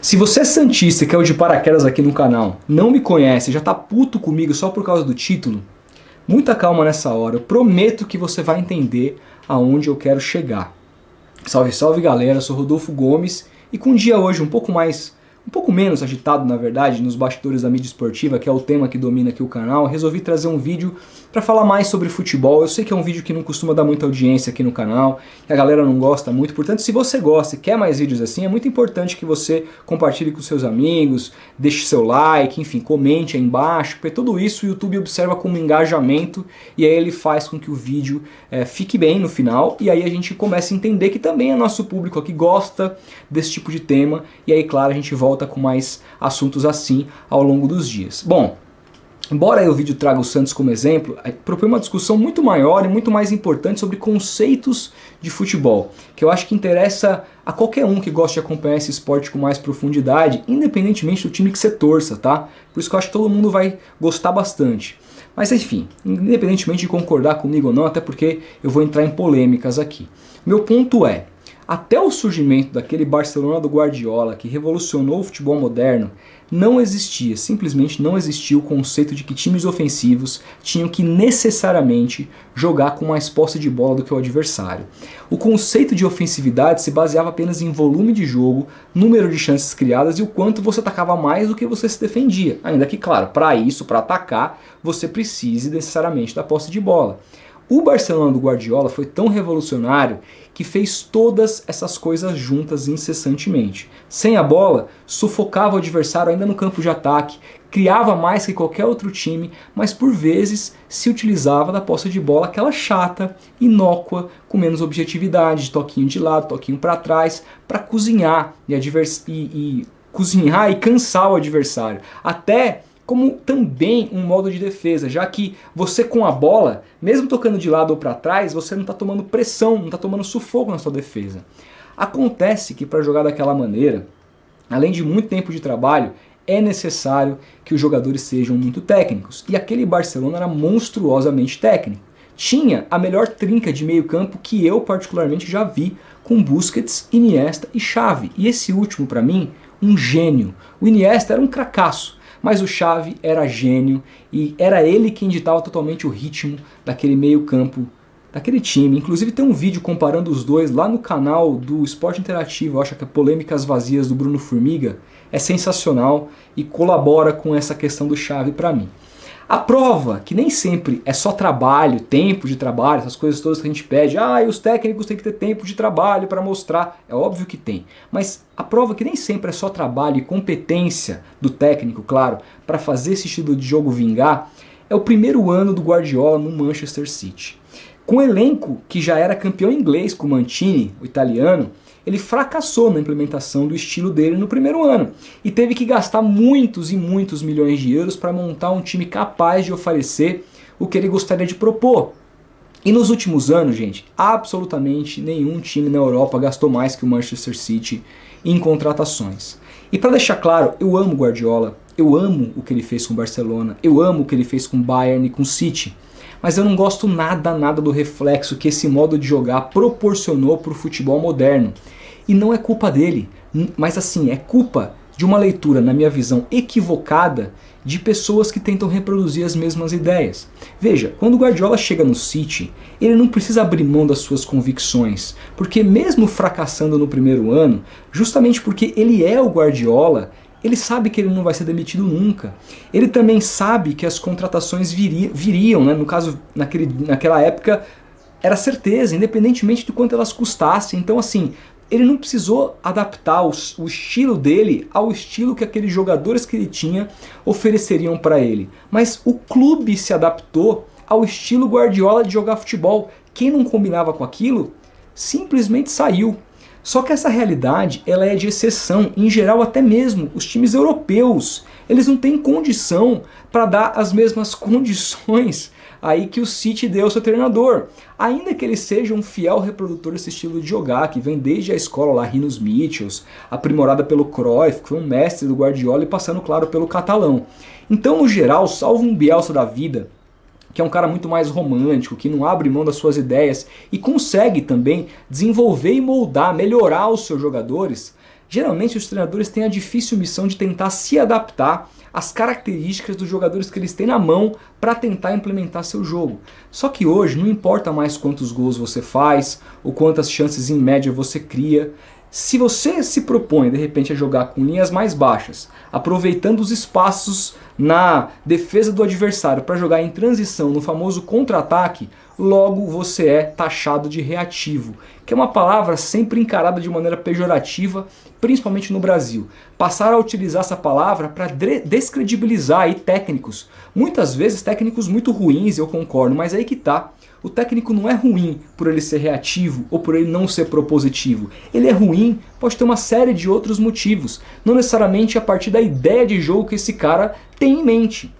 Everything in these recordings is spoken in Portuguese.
Se você é santista e caiu de paraquedas aqui no canal, não me conhece, já tá puto comigo só por causa do título, muita calma nessa hora, eu prometo que você vai entender aonde eu quero chegar. Salve, salve galera, eu sou Rodolfo Gomes e com um dia hoje um pouco menos agitado na verdade, nos bastidores da mídia esportiva, que é o tema que domina aqui o canal, resolvi trazer um vídeo para falar mais sobre futebol. Eu sei que é um vídeo que não costuma dar muita audiência aqui no canal, que a galera não gosta muito, portanto se você gosta e quer mais vídeos assim, é muito importante que você compartilhe com seus amigos, deixe seu like, enfim, comente aí embaixo, porque tudo isso o YouTube observa como engajamento e aí ele faz com que o vídeo fique bem no final e aí a gente começa a entender que também é nosso público aqui gosta desse tipo de tema e aí claro a gente volta com mais assuntos assim ao longo dos dias. Bom, embora aí o vídeo traga o Santos como exemplo, propõe uma discussão muito maior e muito mais importante sobre conceitos de futebol, que eu acho que interessa a qualquer um que gosta de acompanhar esse esporte com mais profundidade, independentemente do time que você torça, tá? Por isso que eu acho que todo mundo vai gostar bastante. Mas enfim, independentemente de concordar comigo ou não, até porque eu vou entrar em polêmicas aqui. Meu ponto é, até o surgimento daquele Barcelona do Guardiola que revolucionou o futebol moderno, não existia, simplesmente não existia o conceito de que times ofensivos tinham que necessariamente jogar com mais posse de bola do que o adversário. O conceito de ofensividade se baseava apenas em volume de jogo, número de chances criadas e o quanto você atacava mais do que você se defendia. Ainda que, claro, para isso, para atacar, você precise necessariamente da posse de bola. O Barcelona do Guardiola foi tão revolucionário que fez todas essas coisas juntas incessantemente. Sem a bola, sufocava o adversário ainda no campo de ataque, criava mais que qualquer outro time, mas por vezes se utilizava da posse de bola aquela chata, inócua, com menos objetividade, de toquinho de lado, toquinho para trás, para cozinhar cozinhar e cansar o adversário. Até como também um modo de defesa, já que você com a bola, mesmo tocando de lado ou para trás, você não está tomando pressão, não está tomando sufoco na sua defesa. Acontece que para jogar daquela maneira, além de muito tempo de trabalho, é necessário que os jogadores sejam muito técnicos. E aquele Barcelona era monstruosamente técnico. Tinha a melhor trinca de meio campo que eu particularmente já vi, com Busquets, Iniesta e Xavi. E esse último para mim, um gênio. O Iniesta era um cracaço. Mas o Xavi era gênio e era ele quem ditava totalmente o ritmo daquele meio campo, daquele time. Inclusive tem um vídeo comparando os dois lá no canal do Esporte Interativo, eu acho que é Polêmicas Vazias do Bruno Formiga. É sensacional e colabora com essa questão do Xavi para mim. A prova, que nem sempre é só trabalho, tempo de trabalho, essas coisas todas que a gente pede, e os técnicos têm que ter tempo de trabalho para mostrar, é óbvio que tem, mas a prova que nem sempre é só trabalho e competência do técnico, claro, para fazer esse estilo de jogo vingar, é o primeiro ano do Guardiola no Manchester City. Com o elenco que já era campeão inglês com o Mancini, o italiano, ele fracassou na implementação do estilo dele no primeiro ano e teve que gastar muitos e muitos milhões de euros para montar um time capaz de oferecer o que ele gostaria de propor. E nos últimos anos, gente, absolutamente nenhum time na Europa gastou mais que o Manchester City em contratações. E para deixar claro, eu amo o Guardiola, eu amo o que ele fez com o Barcelona, eu amo o que ele fez com o Bayern e com o City. Mas eu não gosto nada do reflexo que esse modo de jogar proporcionou para o futebol moderno. E não é culpa dele, mas assim, é culpa de uma leitura, na minha visão, equivocada de pessoas que tentam reproduzir as mesmas ideias. Veja, quando o Guardiola chega no City, ele não precisa abrir mão das suas convicções, porque mesmo fracassando no primeiro ano, justamente porque ele é o Guardiola, ele sabe que ele não vai ser demitido nunca. Ele também sabe que as contratações viriam, né? No caso, naquela época, era certeza, independentemente de quanto elas custassem. Então assim, ele não precisou adaptar o estilo dele ao estilo que aqueles jogadores que ele tinha ofereceriam para ele. Mas o clube se adaptou ao estilo Guardiola de jogar futebol. Quem não combinava com aquilo, simplesmente saiu. Só que essa realidade ela é de exceção, em geral até mesmo os times europeus, eles não têm condição para dar as mesmas condições aí que o City deu ao seu treinador. Ainda que ele seja um fiel reprodutor desse estilo de jogar, que vem desde a escola lá, Rinos Michels, aprimorada pelo Cruyff, que foi um mestre do Guardiola e passando claro pelo catalão. Então no geral, salvo um Bielsa da vida, que é um cara muito mais romântico, que não abre mão das suas ideias e consegue também desenvolver e moldar, melhorar os seus jogadores, Geralmente os treinadores têm a difícil missão de tentar se adaptar às características dos jogadores que eles têm na mão para tentar implementar seu jogo. Só que hoje não importa mais quantos gols você faz ou quantas chances em média você cria. Se você se propõe de repente a jogar com linhas mais baixas, aproveitando os espaços na defesa do adversário para jogar em transição no famoso contra-ataque, logo você é taxado de reativo, que é uma palavra sempre encarada de maneira pejorativa, principalmente no Brasil. Passaram a utilizar essa palavra para descredibilizar aí técnicos, muitas vezes técnicos muito ruins, eu concordo, mas aí que tá. O técnico não é ruim por ele ser reativo ou por ele não ser propositivo. Ele é ruim, pode ter uma série de outros motivos, não necessariamente a partir da ideia de jogo que esse cara tem em mente.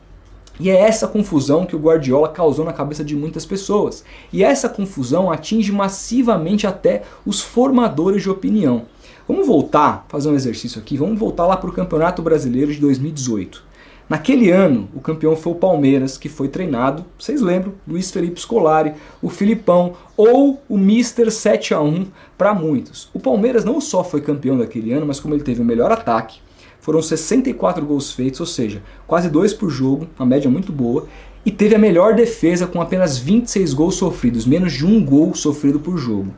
E é essa confusão que o Guardiola causou na cabeça de muitas pessoas. E essa confusão atinge massivamente até os formadores de opinião. Vamos voltar, fazer um exercício aqui, vamos voltar lá para o Campeonato Brasileiro de 2018. Naquele ano, o campeão foi o Palmeiras, que foi treinado, vocês lembram, Luiz Felipe Scolari, o Filipão ou o Mister 7-1 para muitos. O Palmeiras não só foi campeão daquele ano, mas como ele teve o melhor ataque, foram 64 gols feitos, ou seja, quase 2 por jogo, uma média muito boa, e teve a melhor defesa com apenas 26 gols sofridos, menos de 1 gol sofrido por jogo.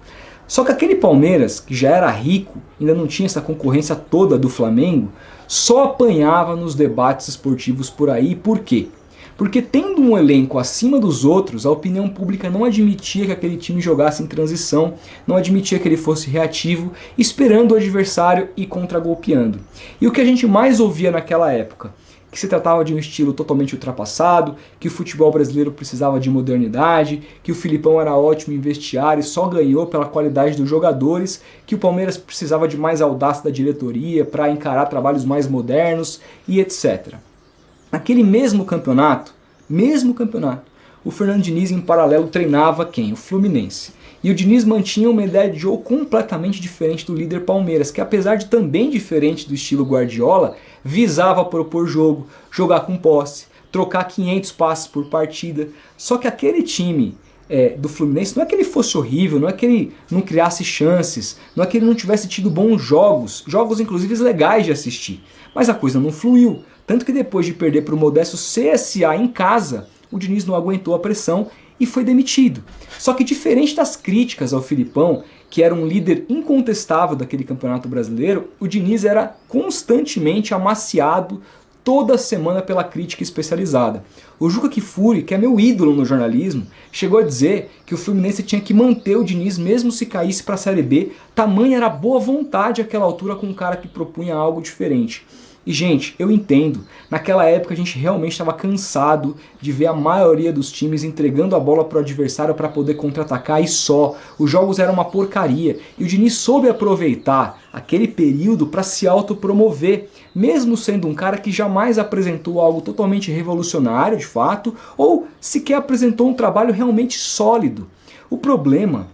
Só que aquele Palmeiras, que já era rico, ainda não tinha essa concorrência toda do Flamengo, só apanhava nos debates esportivos por aí. Por quê? Porque tendo um elenco acima dos outros, a opinião pública não admitia que aquele time jogasse em transição, não admitia que ele fosse reativo, esperando o adversário e contragolpeando. E o que a gente mais ouvia naquela época? Que se tratava de um estilo totalmente ultrapassado, que o futebol brasileiro precisava de modernidade, que o Filipão era ótimo em vestiário e só ganhou pela qualidade dos jogadores, que o Palmeiras precisava de mais audácia da diretoria para encarar trabalhos mais modernos e etc. Naquele mesmo campeonato, o Fernando Diniz em paralelo treinava quem? O Fluminense. E o Diniz mantinha uma ideia de jogo completamente diferente do líder Palmeiras, que apesar de também diferente do estilo Guardiola, visava propor jogo, jogar com posse, trocar 500 passes por partida. Só que aquele time do Fluminense não é que ele fosse horrível, não é que ele não criasse chances, não é que ele não tivesse tido bons jogos inclusive legais de assistir. Mas a coisa não fluiu, tanto que depois de perder para o modesto CSA em casa, o Diniz não aguentou a pressão e foi demitido. Só que diferente das críticas ao Filipão, que era um líder incontestável daquele campeonato brasileiro, o Diniz era constantemente amaciado toda semana pela crítica especializada. O Juca Kfouri, que é meu ídolo no jornalismo, chegou a dizer que o Fluminense tinha que manter o Diniz mesmo se caísse para a Série B, tamanha era a boa vontade àquela altura com um cara que propunha algo diferente. E gente, eu entendo, naquela época a gente realmente estava cansado de ver a maioria dos times entregando a bola para o adversário para poder contra-atacar e só. Os jogos eram uma porcaria e o Diniz soube aproveitar aquele período para se autopromover, mesmo sendo um cara que jamais apresentou algo totalmente revolucionário de fato, ou sequer apresentou um trabalho realmente sólido. O problema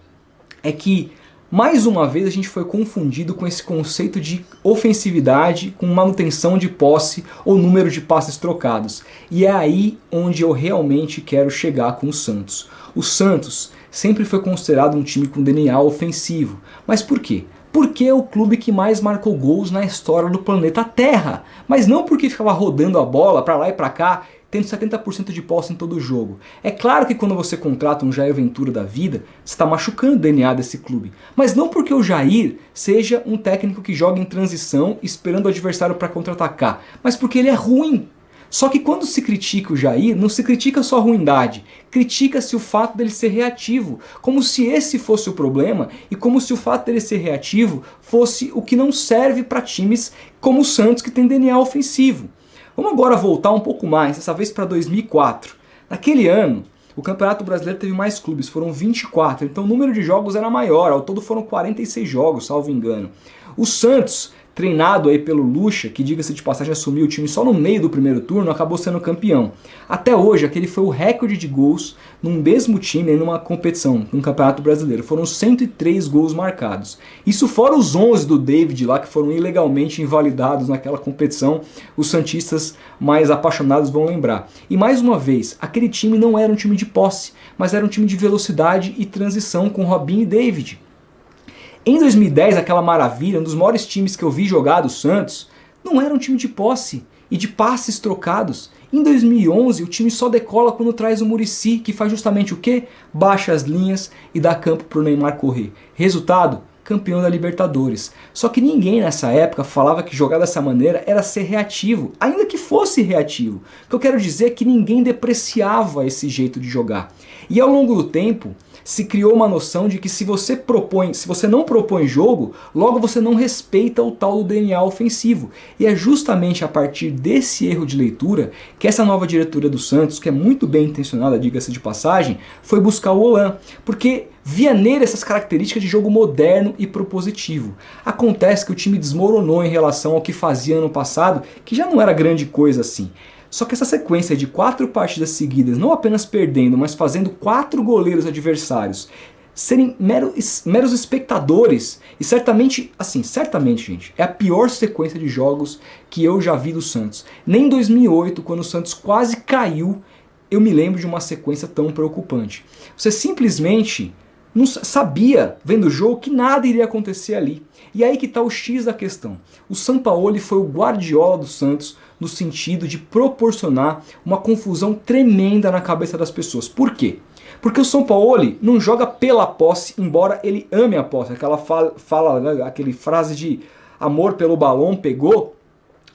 é que mais uma vez a gente foi confundido com esse conceito de ofensividade com manutenção de posse ou número de passes trocados. E é aí onde eu realmente quero chegar com o Santos. O Santos sempre foi considerado um time com DNA ofensivo. Mas por quê? Porque é o clube que mais marcou gols na história do planeta Terra. Mas não porque ficava rodando a bola para lá e para cá, tendo 70% de posse em todo o jogo. É claro que quando você contrata um Jair Ventura da vida, você está machucando o DNA desse clube. Mas não porque o Jair seja um técnico que joga em transição esperando o adversário para contra-atacar, mas porque ele é ruim. Só que quando se critica o Jair, não se critica só a ruindade, critica-se o fato dele ser reativo, como se esse fosse o problema e como se o fato dele ser reativo fosse o que não serve para times como o Santos, que tem DNA ofensivo. Vamos agora voltar um pouco mais, dessa vez para 2004. Naquele ano, o Campeonato Brasileiro teve mais clubes, foram 24, então o número de jogos era maior, ao todo foram 46 jogos, salvo engano. O Santos, treinado aí pelo Lucha, que diga-se de passagem assumiu o time só no meio do primeiro turno, acabou sendo campeão. Até hoje, aquele foi o recorde de gols num mesmo time, em uma competição, num Campeonato Brasileiro. Foram 103 gols marcados. Isso fora os 11 do David lá, que foram ilegalmente invalidados naquela competição, os santistas mais apaixonados vão lembrar. E mais uma vez, aquele time não era um time de posse, mas era um time de velocidade e transição com Robinho e David. Em 2010, aquela maravilha, um dos maiores times que eu vi jogar do Santos, não era um time de posse e de passes trocados. Em 2011, o time só decola quando traz o Muricy, que faz justamente o quê? Baixa as linhas e dá campo para o Neymar correr. Resultado? Campeão da Libertadores. Só que ninguém nessa época falava que jogar dessa maneira era ser reativo, ainda que fosse reativo. O que eu quero dizer é que ninguém depreciava esse jeito de jogar. E ao longo do tempo, se criou uma noção de que se você não propõe jogo, logo você não respeita o tal do DNA ofensivo. E é justamente a partir desse erro de leitura que essa nova diretoria do Santos, que é muito bem intencionada, diga-se de passagem, foi buscar o Holan. Porque via nele essas características de jogo moderno e propositivo. Acontece que o time desmoronou em relação ao que fazia ano passado, que já não era grande coisa assim. Só que essa sequência de 4 partidas seguidas, não apenas perdendo, mas fazendo 4 goleiros adversários serem meros espectadores, e certamente, gente, é a pior sequência de jogos que eu já vi do Santos. Nem em 2008, quando o Santos quase caiu, eu me lembro de uma sequência tão preocupante. Você simplesmente não sabia, vendo o jogo, que nada iria acontecer ali. E aí que está o X da questão. O Sampaoli foi o Guardiola do Santos no sentido de proporcionar uma confusão tremenda na cabeça das pessoas. Por quê? Porque o Sampaoli não joga pela posse, embora ele ame a posse. Aquela aquele frase de amor pelo balão pegou.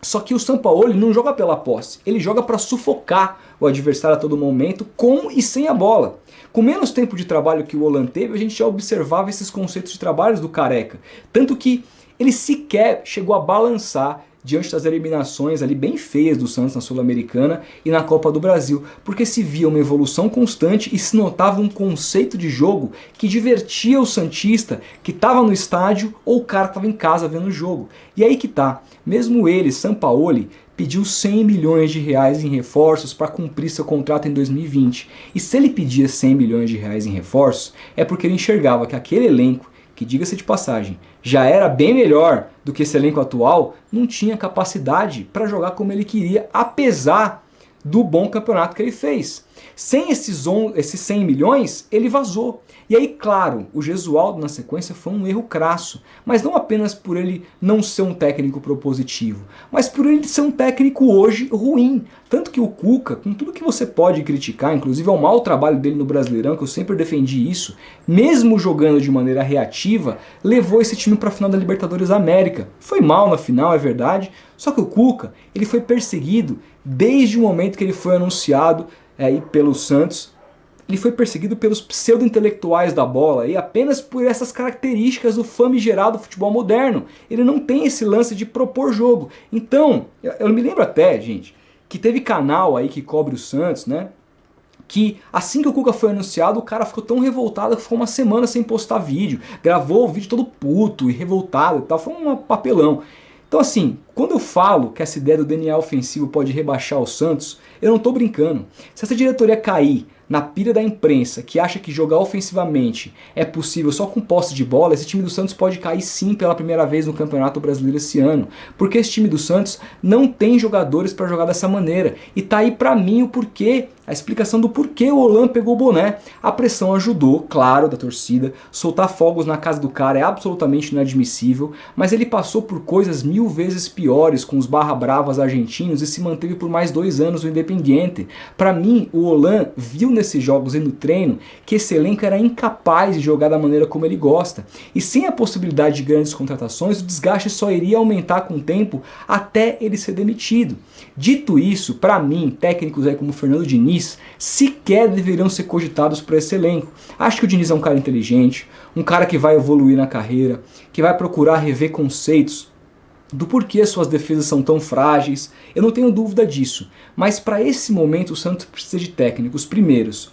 Só que o Sampaoli não joga pela posse, ele joga para sufocar o adversário a todo momento, com e sem a bola. Com menos tempo de trabalho que o Holan teve, a gente já observava esses conceitos de trabalho do Careca. Tanto que ele sequer chegou a balançar diante das eliminações ali bem feias do Santos na Sul-Americana e na Copa do Brasil, porque se via uma evolução constante e se notava um conceito de jogo que divertia o santista que estava no estádio ou o cara que estava em casa vendo o jogo. E aí que tá, mesmo ele, Sampaoli, pediu 100 milhões de reais em reforços para cumprir seu contrato em 2020. E se ele pedia 100 milhões de reais em reforços, é porque ele enxergava que aquele elenco, que diga-se de passagem, já era bem melhor do que esse elenco atual, não tinha capacidade para jogar como ele queria, apesar do bom campeonato que ele fez. Sem esses 100 milhões, ele vazou. E aí, claro, o Gesualdo na sequência foi um erro crasso, mas não apenas por ele não ser um técnico propositivo, mas por ele ser um técnico hoje ruim. Tanto que o Cuca, com tudo que você pode criticar, inclusive ao mau trabalho dele no Brasileirão, que eu sempre defendi isso, mesmo jogando de maneira reativa, levou esse time para a final da Libertadores da América. Foi mal na final, é verdade, só que o Cuca ele foi perseguido desde o momento que ele foi anunciado pelo Santos. Ele foi perseguido pelos pseudo-intelectuais da bola e apenas por essas características do famigerado futebol moderno. Ele não tem esse lance de propor jogo. Então, eu me lembro até, gente, que teve canal aí que cobre o Santos, né? Que assim que o Cuca foi anunciado, o cara ficou tão revoltado que ficou uma semana sem postar vídeo. Gravou o vídeo todo puto e revoltado e tal. Foi um papelão. Então assim, quando eu falo que essa ideia do DNA ofensivo pode rebaixar o Santos, eu não estou brincando. Se essa diretoria cair na pilha da imprensa, que acha que jogar ofensivamente é possível só com posse de bola, esse time do Santos pode cair sim pela primeira vez no Campeonato Brasileiro esse ano. Porque esse time do Santos não tem jogadores para jogar dessa maneira. E tá aí pra mim o porquê, a explicação do porquê o Holan pegou o boné. A pressão ajudou, claro, da torcida. Soltar fogos na casa do cara é absolutamente inadmissível, mas ele passou por coisas 1000 vezes piores com os barra bravas argentinos e se manteve por mais 2 anos no Independiente. Pra mim, o Holan viu nesses jogos e no treino que esse elenco era incapaz de jogar da maneira como ele gosta. E sem a possibilidade de grandes contratações, o desgaste só iria aumentar com o tempo até ele ser demitido. Dito isso, para mim, técnicos aí como Fernando Diniz sequer deveriam ser cogitados para esse elenco. Acho que o Diniz é um cara inteligente, um cara que vai evoluir na carreira, que vai procurar rever conceitos do porquê suas defesas são tão frágeis, eu não tenho dúvida disso. Mas para esse momento o Santos precisa de técnicos primeiros.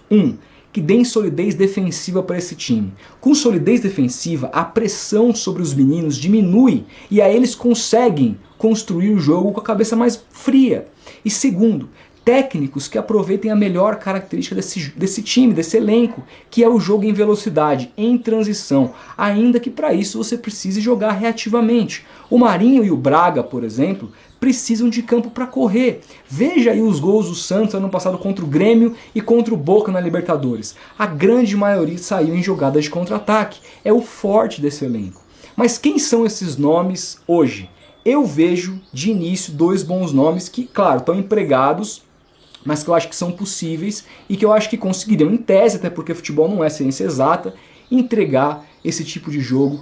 Que deem solidez defensiva para esse time. Com solidez defensiva, a pressão sobre os meninos diminui e aí eles conseguem construir o jogo com a cabeça mais fria. E segundo, técnicos que aproveitem a melhor característica desse time, desse elenco, que é o jogo em velocidade, em transição, ainda que para isso você precise jogar reativamente. O Marinho e o Braga, por exemplo, precisam de campo para correr. Veja aí os gols do Santos ano passado contra o Grêmio e contra o Boca na Libertadores. A grande maioria saiu em jogadas de contra-ataque. É o forte desse elenco. Mas quem são esses nomes hoje? Eu vejo de início dois bons nomes que, claro, estão empregados, mas que eu acho que são possíveis e que eu acho que conseguiriam, em tese, até porque futebol não é ciência exata, entregar esse tipo de jogo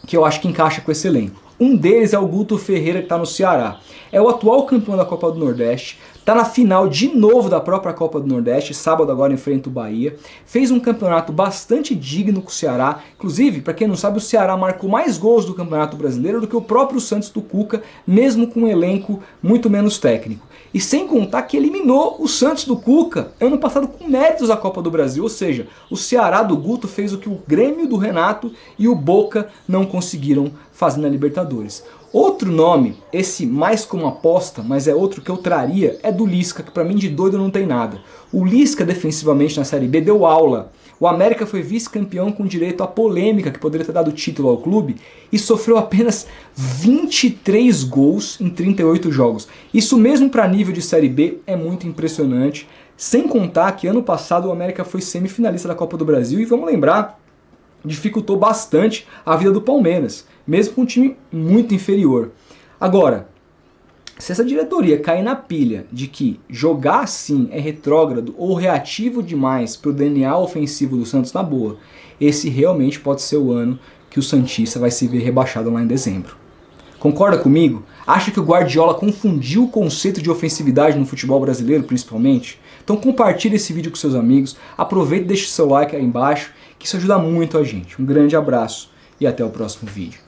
que eu acho que encaixa com esse elenco. Um deles é o Guto Ferreira, que está no Ceará. É o atual campeão da Copa do Nordeste, está na final de novo da própria Copa do Nordeste, sábado agora enfrenta o Bahia. Fez um campeonato bastante digno com o Ceará. Inclusive, para quem não sabe, o Ceará marcou mais gols do Campeonato Brasileiro do que o próprio Santos do Cuca, mesmo com um elenco muito menos técnico. E sem contar que eliminou o Santos do Cuca ano passado com méritos a Copa do Brasil. Ou seja, o Ceará do Guto fez o que o Grêmio do Renato e o Boca não conseguiram fazer na Libertadores. Outro nome, esse mais como aposta, mas é outro que eu traria, é do Lisca, que pra mim de doido não tem nada. O Lisca defensivamente na Série B deu aula. O América foi vice-campeão com direito à polêmica que poderia ter dado título ao clube e sofreu apenas 23 gols em 38 jogos. Isso mesmo para nível de Série B é muito impressionante, sem contar que ano passado o América foi semifinalista da Copa do Brasil e vamos lembrar, dificultou bastante a vida do Palmeiras, mesmo com um time muito inferior. Agora, se essa diretoria cair na pilha de que jogar assim é retrógrado ou reativo demais para o DNA ofensivo do Santos, na boa, esse realmente pode ser o ano que o Santista vai se ver rebaixado lá em dezembro. Concorda comigo? Acha que o Guardiola confundiu o conceito de ofensividade no futebol brasileiro, principalmente? Então compartilhe esse vídeo com seus amigos, aproveite e deixe seu like aí embaixo, que isso ajuda muito a gente. Um grande abraço e até o próximo vídeo.